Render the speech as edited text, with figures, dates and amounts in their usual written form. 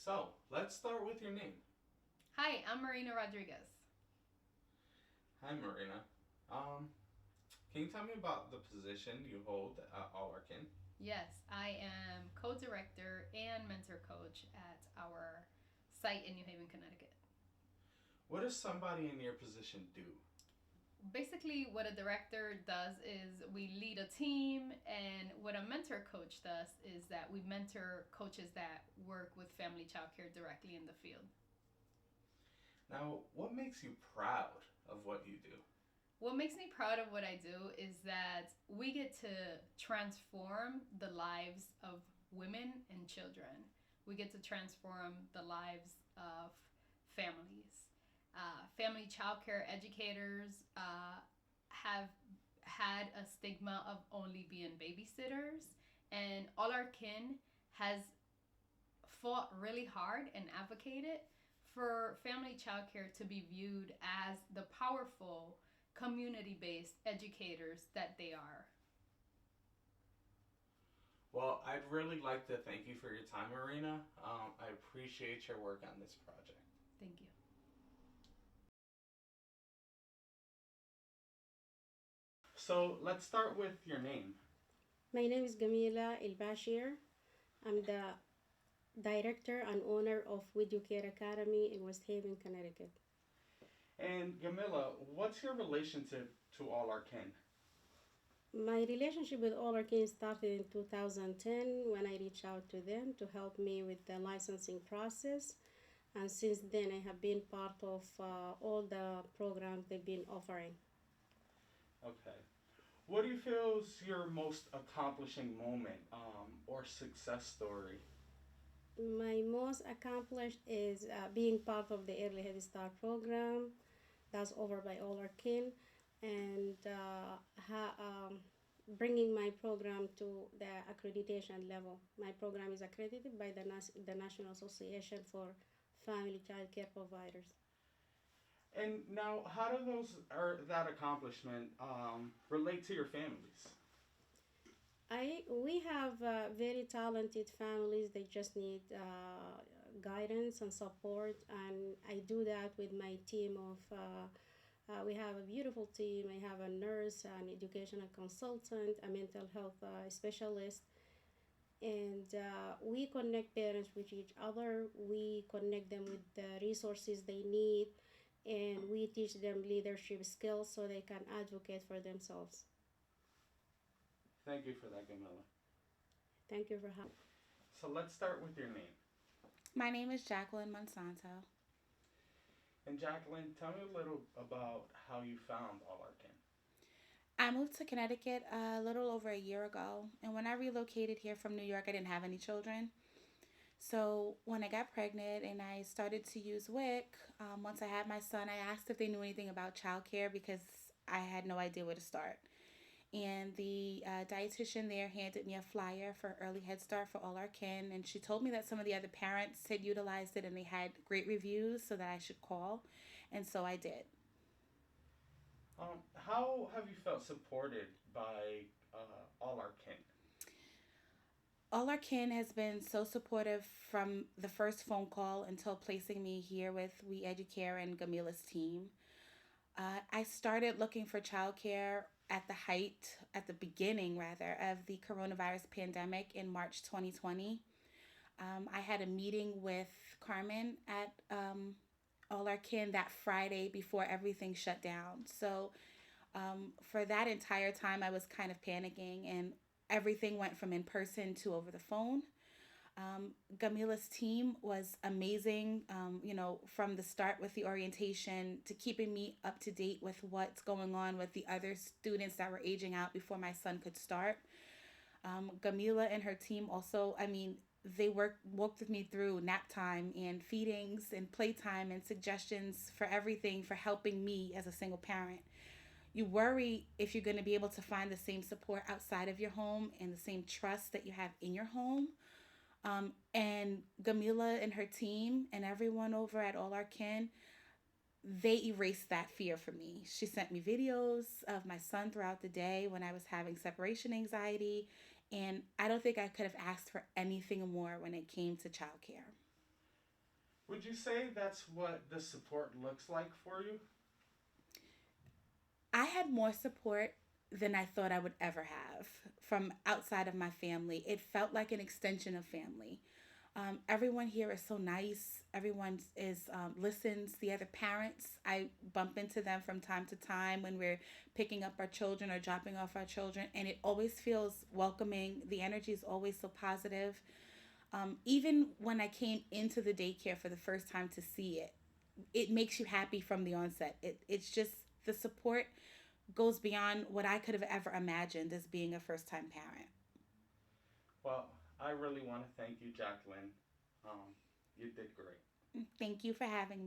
So, let's start with your name. Hi, I'm Marina Rodriguez. Hi, Marina. Um, can you tell me about the position you hold at Allarkin? Yes, I am co director and mentor coach at our site in New Haven, Connecticut. What does somebody in your position do? Basically, what a director does is we lead a team, and what a mentor coach does is that we mentor coaches that work with family childcare directly in the field. Now, what makes you proud of what you do? What makes me proud of what I do is that we get to transform the lives of women and children. We get to transform the lives of families. Family childcare educators have had a stigma of only being babysitters, and All Our Kin has fought really hard and advocated for family childcare to be viewed as the powerful community based educators that they are. Well, I'd really like to thank you for your time, Marina. I appreciate your work on this project. Thank you. So, let's start with your name. My name is Gamila El Bashir. I'm the director and owner of With You Care Academy in West Haven, Connecticut. And Gamila, what's your relationship to Allarkin? My relationship with All Our Kin started in 2010 when I reached out to them to help me with the licensing process. And since then, I have been part of all the programs they've been offering. Okay. What do you feel is your most accomplishing moment or success story? My most accomplished is being part of the Early Head Start program that's over by All Our Kin, and bringing my program to the accreditation level. My program is accredited by the National Association for Family Child Care Providers. And now, how do those or that accomplishment relate to your families? We have very talented families. They just need guidance and support, and I do that with my team of. We have a beautiful team. I have a nurse, an educational consultant, a mental health specialist, and we connect parents with each other. We connect them with the resources they need, and we teach them leadership skills so they can advocate for themselves. Thank you for that, Gamila. Thank you for having. So let's start with your name. My name is Jacqueline Monsanto. And Jacqueline, tell me a little about how you found Allarkin. I moved to Connecticut a little over a year ago, and when I relocated here from New York, I didn't have any children. So when I got pregnant and I started to use WIC, once I had my son, I asked if they knew anything about childcare because I had no idea where to start. And the dietitian there handed me a flyer for Early Head Start for All Our Kin, and she told me that some of the other parents had utilized it and they had great reviews, so that I should call, and so I did. How have you felt supported by Allarkin? All Our Kin has been so supportive from the first phone call until placing me here with We Educare and Gamila's team. I started looking for childcare at the beginning rather, of the coronavirus pandemic in March 2020. I had a meeting with Carmen at All Our Kin that Friday before everything shut down. So for that entire time, I was kind of panicking, and everything went from in person to over the phone. Gamila's team was amazing, from the start with the orientation to keeping me up to date with what's going on with the other students that were aging out before my son could start. Gamila and her team also, I mean, they worked with me through nap time and feedings and playtime and suggestions for everything for helping me as a single parent. You worry if you're going to be able to find the same support outside of your home and the same trust that you have in your home. And Gamila and her team and everyone over at All Our Kin, they erased that fear for me. She sent me videos of my son throughout the day when I was having separation anxiety, and I don't think I could have asked for anything more when it came to childcare. Would you say that's what the support looks like for you? I had more support than I thought I would ever have from outside of my family. It felt like an extension of family. Everyone here is so nice. Everyone is listens. The other parents, I bump into them from time to time when we're picking up our children or dropping off our children, and it always feels welcoming. The energy is always so positive. Even when I came into the daycare for the first time to see it, it makes you happy from the onset. It's just the support goes beyond what I could have ever imagined as being a first time parent. Well, I really want to thank you, Jacqueline. Um, you did great. Thank you for having me.